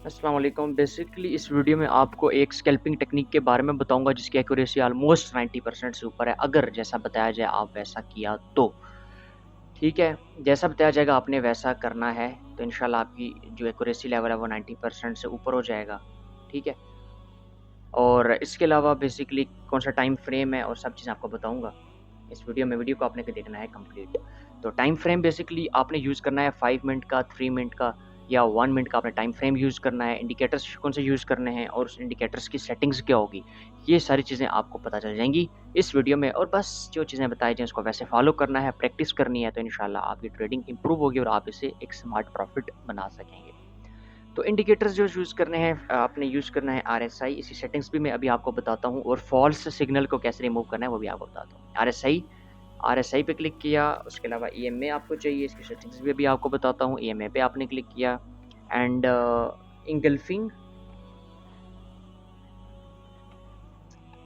अस्सलाम वालेकुम। बेसिकली इस वीडियो में आपको एक स्कैल्पिंग टेक्निक के बारे में बताऊंगा जिसकी एक्यूरेसी ऑलमोस्ट 90% से ऊपर है, अगर जैसा बताया जाए आप वैसा किया तो। ठीक है, जैसा बताया जाएगा आपने वैसा करना है तो इंशाल्लाह आपकी जो एक्यूरेसी लेवल है वो 90% से ऊपर हो जाएगा। ठीक है, और इसके अलावा बेसिकली कौन सा टाइम फ्रेम है और सब चीज़ आपको बताऊंगा इस वीडियो में। वीडियो को आपने देखना है कंप्लीट। तो टाइम फ्रेम बेसिकली आपने यूज़ करना है 5 मिनट का, 3 मिनट का या 1 मिनट का आपने टाइम फ्रेम यूज़ करना है। इंडिकेटर्स कौन से यूज़ करने हैं और उस इंडिकेटर्स की सेटिंग्स क्या होगी, ये सारी चीज़ें आपको पता चल जाएंगी इस वीडियो में। और बस जो चीज़ें बताई जाएँ उसको वैसे फॉलो करना है, प्रैक्टिस करनी है, तो इंशाल्लाह आपकी ट्रेडिंग इंप्रूव होगी और आप इसे एक स्मार्ट प्रॉफिट बना सकेंगे। तो इंडिकेटर्स जो यूज़ करने हैं आपने यूज़ करना है आरएसआई। इसी सेटिंग्स भी मैं अभी आपको बताता हूँ, और फॉल्स सिग्नल को कैसे रिमूव करना है वो भी आपको बताता हूँ। आरएसआई पे क्लिक किया, उसके अलावा ईएमए आपको चाहिए, इसकी सेटिंग्स भी अभी आपको बताता हूँ। ईएमए पे आपने क्लिक किया एंड इंगल्फिंग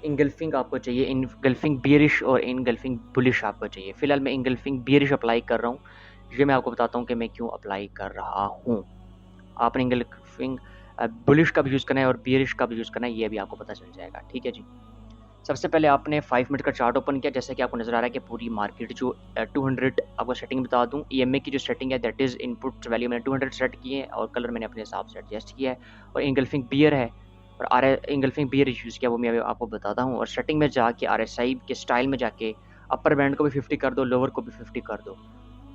इंगल्फिंग आपको चाहिए। इनगल्फिंग बियरिश और इनगल्फिंग बुलिश आपको चाहिए। फिलहाल मैं इनगल्फिंग बियरिश अप्लाई कर रहा हूँ। ये मैं आपको बताता हूँ कि मैं क्यों अप्लाई कर रहा हूँ। आपने इंगल्फिंग बुलिश का भी यूज़ करना है और बियरिश का भी यूज़ करना है, ये भी आपको पता चल जाएगा। ठीक है जी। सबसे पहले आपने 5 मिनट का चार्ट ओपन किया, जैसे कि आपको नज़र आ रहा है कि पूरी मार्केट जो 200 आपको सेटिंग बता दूं। ईएमए की जो सेटिंग है दैट इज़ इनपुट वैल्यू मैंने 200 सेट की है और कलर मैंने अपने हिसाब से एडजस्ट किया है। और इंगल्फिंग बियर है और आर इंगल्फिंग बियर यूज़ किया, वो मैं आपको बताता हूँ। और सेटिंग में जाके आरएसआई के स्टाइल में जाके अपर बैंड को भी 50 कर दो, लोअर को भी 50 कर दो,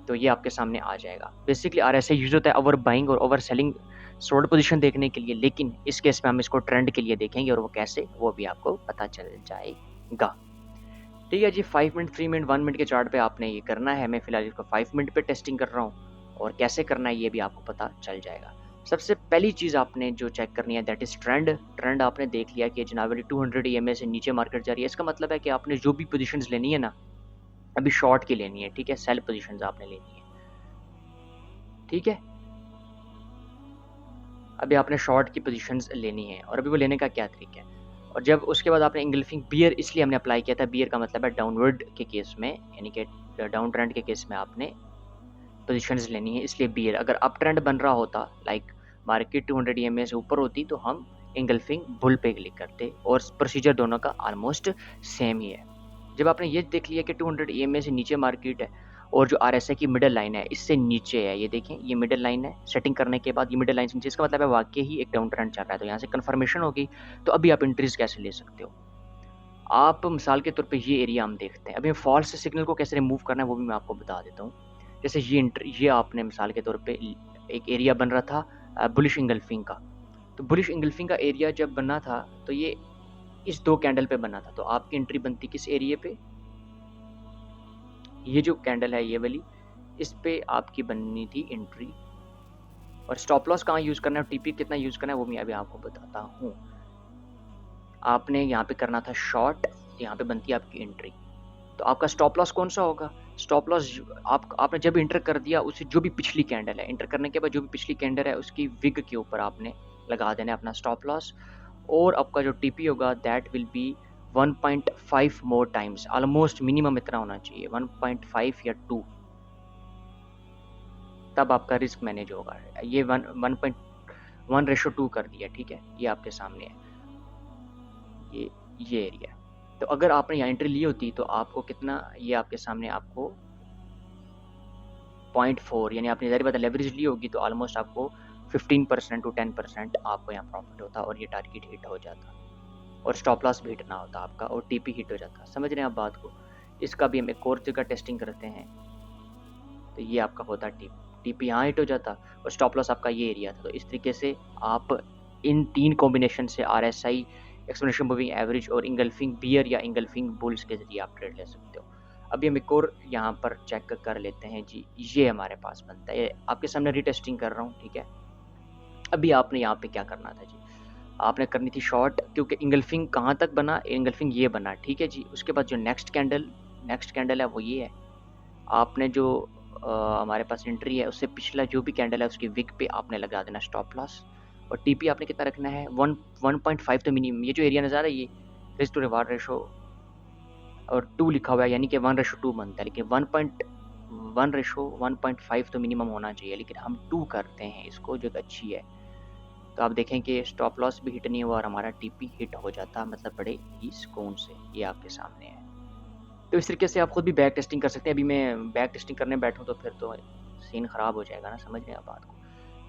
तो ये आपके सामने आ जाएगा। बेसिकली आरएसआई यूज़ होता है ओवर बाइंग और ओवर सेलिंग शॉर्ट पोजीशन देखने के लिए, लेकिन इस केस में हम इसको ट्रेंड के लिए देखेंगे और वो कैसे, वो भी आपको पता चल जाएगा। ठीक है जी। 5 मिनट, 3 मिनट, 1 मिनट के चार्ट पे आपने ये करना है। मैं फिलहाल इसको 5 मिनट पे टेस्टिंग कर रहा हूँ और कैसे करना है ये भी आपको पता चल जाएगा। सबसे पहली चीज़ आपने जो चेक करनी है दैट इज़ ट्रेंड। ट्रेंड आपने देख लिया कि जनाब 200 ईएमए से नीचे मार्केट जा रही है, इसका मतलब है कि आपने जो भी पोजीशंस लेनी है ना, अभी शॉर्ट की लेनी है। ठीक है, सेल पोजीशंस आपने लेनी है। ठीक है, अभी आपने शॉर्ट की पोजीशंस लेनी है और अभी वो लेने का क्या तरीका है। और जब उसके बाद आपने इंगल्फिंग बियर इसलिए हमने अप्लाई किया था, बियर का मतलब है डाउनवर्ड के केस में, यानी कि डाउन ट्रेंड के केस में आपने पोजीशंस लेनी है, इसलिए बियर। अगर अप ट्रेंड बन रहा होता, लाइक मार्केट 200 ईएमए से ऊपर होती, तो हम इंगल्फिंग बुल पे क्लिक करते और प्रोसीजर दोनों का ऑलमोस्ट सेम ही है। जब आपने ये देख लिया कि 200 ईएमए से नीचे मार्केट है और जो आरएसआई की मिडल लाइन है इससे नीचे है, ये देखें ये मिडल लाइन है, सेटिंग करने के बाद ये मिडल लाइन से नीचे, इसका मतलब है वाकई ही एक डाउन ट्रेंड चल रहा है। तो यहाँ से कंफर्मेशन होगी, तो अभी आप एंट्रीज कैसे ले सकते हो। आप मिसाल के तौर पे ये एरिया हम देखते हैं। अभी फॉल्स सिग्नल को कैसे रिमूव करना है वो भी मैं आपको बता देता हूँ। जैसे ये आपने मिसाल के तौर पे एक एरिया बन रहा था बुलिश इंगल्फिंग का। तो बुलिश इंगल्फिंग का एरिया जब बना था तो ये इस 2 कैंडल पे बना था, तो आपकी एंट्री बनती किस एरिया पे, ये जो कैंडल है ये वाली, इस पे आपकी बननी थी एंट्री। और स्टॉप लॉस कहाँ यूज़ करना है, टीपी कितना यूज़ करना है वो मैं अभी आपको बताता हूँ। आपने यहाँ पे करना था शॉर्ट, यहाँ पे बनती है आपकी एंट्री। तो आपका स्टॉप लॉस कौन सा होगा, स्टॉप लॉस आपने जब इंटर कर दिया उसे जो भी पिछली कैंडल है, इंटर करने के बाद जो भी पिछली कैंडल है उसकी विग के ऊपर आपने लगा देना है अपना स्टॉप लॉस। और आपका जो टीपी होगा that will be 1.5 more times, almost minimum इतना होना चाहिए 1.5 या 2, तब आपका रिस्क मैनेज होगा। ये 1:1 कर दिया। ठीक है, ये आपके सामने है, ये एरिया। तो अगर आपने यहाँ एंट्री ली होती तो आपको कितना, ये आपके सामने आपको 0.4, यानी आपने ज़ाहिर बात है लेवरेज ली होगी तो ऑलमोस्ट आपको 15% टू 10% आपको यहाँ प्रॉफिट होता और ये टारगेट हिट हो जाता और स्टॉप लॉस भी हिट ना होता आपका और टीपी हिट हो जाता। समझ रहे हैं आप बात को। इसका भी हम एक और जगह टेस्टिंग करते हैं, तो ये आपका होता टीपी यहाँ हिट हो जाता और स्टॉप लॉस आपका ये एरिया था। तो इस तरीके से आप इन 3 कॉम्बिनेशन से आरएसआई, एक्सपोनेंशियल मूविंग एवरेज और इंगल्फिंग बियर या इंगल्फिंग बुल्स के जरिए आप ट्रेड ले सकते हो। अभी हम एक और यहाँ पर चेक कर लेते हैं जी। ये हमारे पास बनता है, आपके सामने रीटेस्टिंग कर रहा हूँ। ठीक है, अभी आपने यहाँ पे क्या करना था जी, आपने करनी थी शॉर्ट, क्योंकि इंगल्फिंग कहाँ तक बना, इंगल्फिंग ये बना। ठीक है जी, उसके बाद जो नेक्स्ट कैंडल है वो ये है। आपने जो हमारे पास एंट्री है उससे पिछला जो भी कैंडल है उसकी विक पे आपने लगा देना स्टॉप लॉस। और टीपी आपने कितना रखना है, 1.5 तो मिनिमम। ये जो एरिया नज़र आ रहा है ये रिस्क टू रिवार्ड रेशो और 2 लिखा हुआ है, यानी कि 1:2 बनता है, लेकिन 1.1:1.5 तो मिनिमम होना चाहिए, लेकिन हम 2 करते हैं इसको, जो अच्छी है। तो आप देखें कि स्टॉप लॉस भी हिट नहीं हुआ और हमारा टीपी हिट हो जाता, मतलब बड़े ही सुकून से। ये आपके सामने है। तो इस तरीके से आप खुद भी बैक टेस्टिंग कर सकते हैं। अभी मैं बैक टेस्टिंग करने बैठूँ तो फिर तो सीन ख़राब हो जाएगा ना, समझ रहे हैं आप बात को।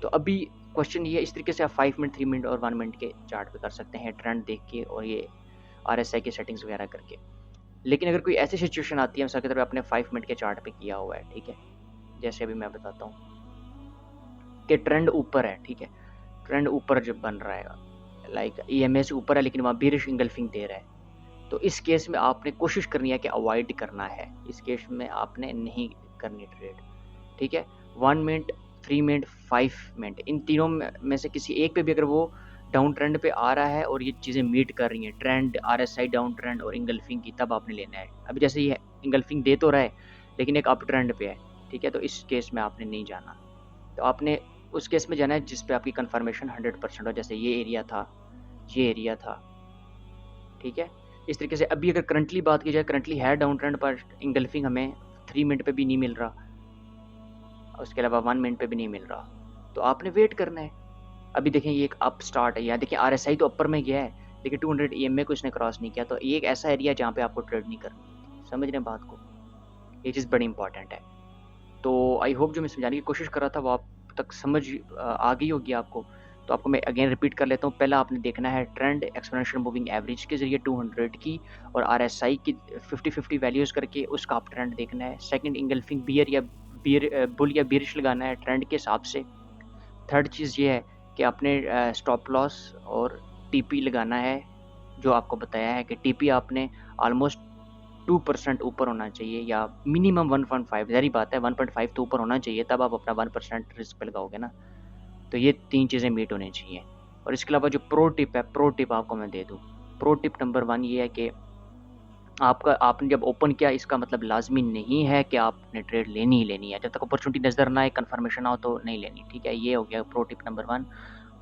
तो अभी क्वेश्चन ये है, इस तरीके से आप 5 मिनट, 3 मिनट और 1 मिनट के चार्ट पे कर सकते हैं, ट्रेंड देख के और ये RSI की सेटिंग्स वगैरह करके। लेकिन अगर कोई ऐसी सिचुएशन आती है, मिसाल के तौर पे आपने 5 मिनट के चार्ट पे किया हुआ है, ठीक है, जैसे अभी मैं बताता हूँ कि ट्रेंड ऊपर है, ठीक है, ट्रेंड ऊपर जब बन रहा है, लाइक EMA से ऊपर है लेकिन वहाँ बेरिश इंगल्फिंग दे रहा है, तो इस केस में आपने कोशिश करनी है कि अवॉइड करना है। इस केस में आपने नहीं करनी ट्रेड, ठीक है। 1 मिनट, 3 मिनट, 5 मिनट, इन तीनों में से किसी एक पे भी अगर वो डाउन ट्रेंड पे आ रहा है और ये चीज़ें मीट कर रही हैं, ट्रेंड, RSI डाउन ट्रेंड और इंगल्फिंग की, तब आपने लेना है। अभी जैसे ये इंगल्फिंग दे तो रहा है लेकिन एक अप ट्रेंड पे है, ठीक है, तो इस केस में आपने नहीं जाना। तो आपने उस केस में जाना है जिस पे आपकी कंफर्मेशन 100% हो, जैसे ये एरिया था, ये एरिया था, ठीक है। इस तरीके से अभी अगर करंटली बात की जाए, करंटली है डाउन ट्रेंड पर, इंगल्फिंग हमें 3 मिनट पे भी नहीं मिल रहा, उसके अलावा 1 मिनट पे भी नहीं मिल रहा, तो आपने वेट करना है। अभी देखें ये एक अप स्टार्ट है, यहाँ देखिए RSI तो अपर में गया है लेकिन 200 EMA को इसने क्रॉस नहीं किया, तो ये एक ऐसा एरिया है जहाँ पे आपको ट्रेड नहीं करनी। समझ रहे हैं बात को, ये चीज़ बड़ी इंपॉर्टेंट है। तो आई होप जो मैं समझाने की कोशिश कर रहा था वो आप तक समझ आ गई होगी आपको। तो आपको मैं अगेन रिपीट कर लेता हूँ। पहला आपने देखना है ट्रेंड एक्सपोनेंशियल मूविंग एवरेज के ज़रिए 200 की और RSI की 50-50 वैल्यूज़ करके उसका आप ट्रेंड देखना है। सेकंड इंगल्फिंग बुल या बेयरिश लगाना है ट्रेंड के हिसाब से। थर्ड चीज़ ये है कि आपने स्टॉप लॉस और TP लगाना है, जो आपको बताया है कि TP आपने ऑलमोस्ट 2% ऊपर होना चाहिए या मिनिमम 1.5, ज़ाहिर बात है 1.5 तो ऊपर होना चाहिए, तब आप अपना 1% रिस्क पे लगाओगे ना। तो ये 3 चीज़ें मीट होनी चाहिए। और इसके अलावा जो प्रो टिप है, प्रो टिप आपको मैं दे दूँ। प्रो टिप नंबर 1 ये है कि आपने जब ओपन किया, इसका मतलब लाज़मी नहीं है कि आपने ट्रेड लेनी ही लेनी है। जब तक अपॉर्चुनिटी नज़र ना आए, कन्फर्मेशन ना हो तो नहीं लेनी, ठीक है? ये हो गया pro tip number 1।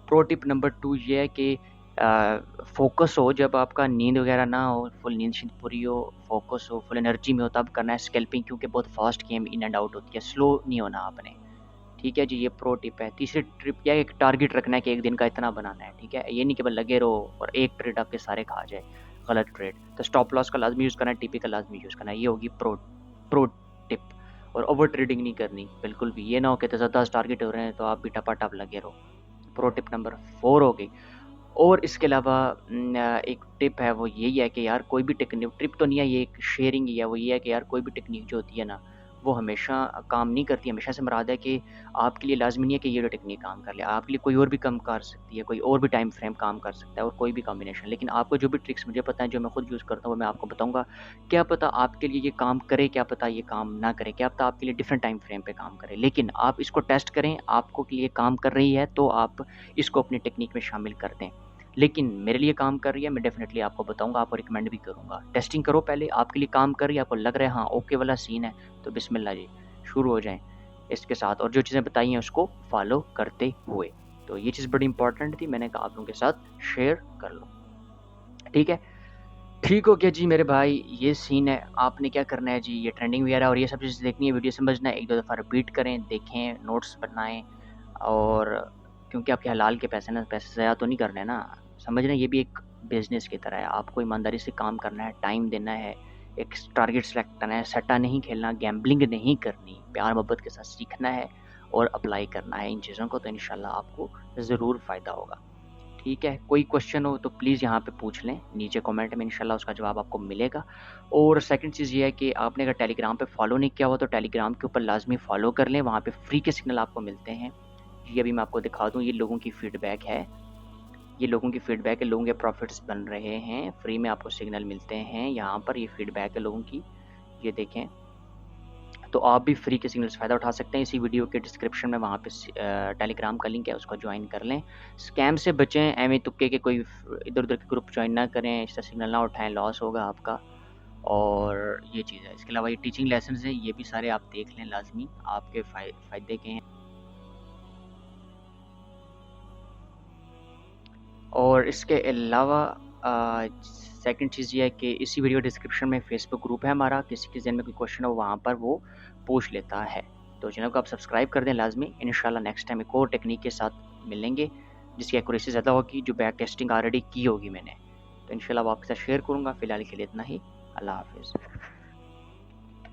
Pro tip number 2 ये है कि फ़ोकस हो, जब आपका नींद वगैरह ना हो, फुल नींद पूरी हो, फ़ोकस हो, फुल एनर्जी में हो, तब करना है स्कैल्पिंग, क्योंकि बहुत fast game in and out होती है, स्लो नहीं होना आपने, ठीक है जी। ये प्रो टिप है। तीसरी ट्रिप क्या है, एक टारगेट रखना है कि एक दिन का इतना बनाना है, ठीक है। ये नहीं केवल लगे रहो और एक ट्रेड आपके सारे खा जाए, गलत ट्रेड। तो स्टॉप लॉस का लाजमी यूज़ करना है, TP का लाजमी यूज़ करना है। ये होगी प्रो प्रो टिप। और ओवर ट्रेडिंग नहीं करनी बिल्कुल भी। ये ना हो कि ज़बरदस्त टारगेट हो रहे हैं तो आप भी टपाटप लगे रहो। प्रो टिप नंबर 4 हो गई। और इसके अलावा एक टिप है, वो यही है कि यार कोई भी टेक्निक, ट्रिप तो नहीं है, ये एक शेयरिंग ही है। वो ये है कि यार कोई भी टेक्निक जो होती है ना, वो हमेशा काम नहीं करती। हमेशा से मुराद है कि आपके लिए लाज़मी नहीं है कि ये जो टेक्निक काम कर ले, आपके लिए कोई और भी काम कर सकती है, कोई और भी टाइम फ्रेम काम कर सकता है और कोई भी कॉम्बिनेशन। लेकिन आपको जो भी ट्रिक्स मुझे पता है, जो मैं खुद यूज़ करता हूँ, वो मैं आपको बताऊँगा। क्या पता आपके लिए ये काम करे, क्या पता ये काम ना करे, क्या पता आपके लिए डिफरेंट टाइम फ्रेम पे काम करे। लेकिन आप इसको टेस्ट करें, आपको के लिए काम कर रही है तो आप इसको अपनी टेक्निक में शामिल कर दें। लेकिन मेरे लिए काम कर रही है, मैं डेफ़िनेटली आपको बताऊँगा, आपको रिकमेंड भी करूँगा। टेस्टिंग करो पहले, आपके लिए काम कर रही है, आपको लग रहा है हाँ, ओके वाला सीन है, तो बिस्मिल्लाह जी, शुरू हो जाएँ इसके साथ और जो चीज़ें बताई हैं उसको फ़ॉलो करते हुए। तो ये चीज़ बड़ी इंपॉर्टेंट थी, मैंने कहा आप लोगों के साथ शेयर कर लूँ। ठीक है? ठीक हो गया जी मेरे भाई, ये सीन है। आपने क्या करना है जी, ये ट्रेंडिंग वगैरह और ये सब चीज़ें देखनी है, वीडियो समझना है, 1-2 दफ़ा रिपीट करें, देखें, नोट्स बनाएँ और क्योंकि आपके हलाल के पैसे ना, पैसे ज़ाया तो नहीं करने ना, समझ रहे हैं? ये भी एक बिज़नेस की तरह है, आपको ईमानदारी से काम करना है, टाइम देना है, एक टारगेट सेलेक्ट करना है, सट्टा नहीं खेलना, गैम्बलिंग नहीं करनी, प्यार-मोहब्बत के साथ सीखना है और अप्लाई करना है इन चीज़ों को, तो इंशाल्लाह आपको ज़रूर फ़ायदा होगा। ठीक है, कोई क्वेश्चन हो तो प्लीज़ यहाँ पे पूछ लें, नीचे कमेंट में, इंशाल्लाह उसका जवाब आपको मिलेगा। और सेकंड चीज़ ये है कि आपने अगर टेलीग्राम पे फॉलो नहीं किया हुआ तो टेलीग्राम के ऊपर लाज़मी फॉलो कर लें, वहाँ पे फ्री के सिग्नल आपको मिलते हैं। ये अभी मैं आपको दिखा दूँ, ये लोगों की फीडबैक है, ये लोगों की फीडबैक है, लोगों के प्रॉफिट्स बन रहे हैं, फ्री में आपको सिग्नल मिलते हैं, यहाँ पर ये फीडबैक है लोगों की, ये देखें। तो आप भी फ्री के सिग्नल से फ़ायदा उठा सकते हैं। इसी वीडियो के डिस्क्रिप्शन में वहाँ पे टेलीग्राम का लिंक है, उसको ज्वाइन कर लें। स्कैम से बचें, एवें तुक्के के कोई इधर-उधर के ग्रुप ज्वाइन ना करें, इससे सिग्नल ना उठाएँ, लॉस होगा आपका। और ये चीज़ है। इसके अलावा ये टीचिंग लेसन्स हैं, ये भी सारे आप देख लें लाज़मी, आपके फ़ायदे के हैं। और इसके अलावा सेकंड चीज़ ये है कि इसी वीडियो डिस्क्रिप्शन में फेसबुक ग्रुप है हमारा, किसी के ज़हन में कोई क्वेश्चन हो वहाँ पर वो पूछ लेता है। तो चैनल को आप सब्सक्राइब कर दें लाज़मी, इंशाल्लाह नेक्स्ट टाइम एक और टेक्निक के साथ मिलेंगे। जिसकी एक्यूरेसी ज़्यादा होगी, जो बैक टेस्टिंग ऑलरेडी की होगी मैंने। तो इंशाल्लाह वो आपके साथ शेयर करूँगा। फ़िलहाल के लिए इतना ही। अल्लाह हाफ़िज़।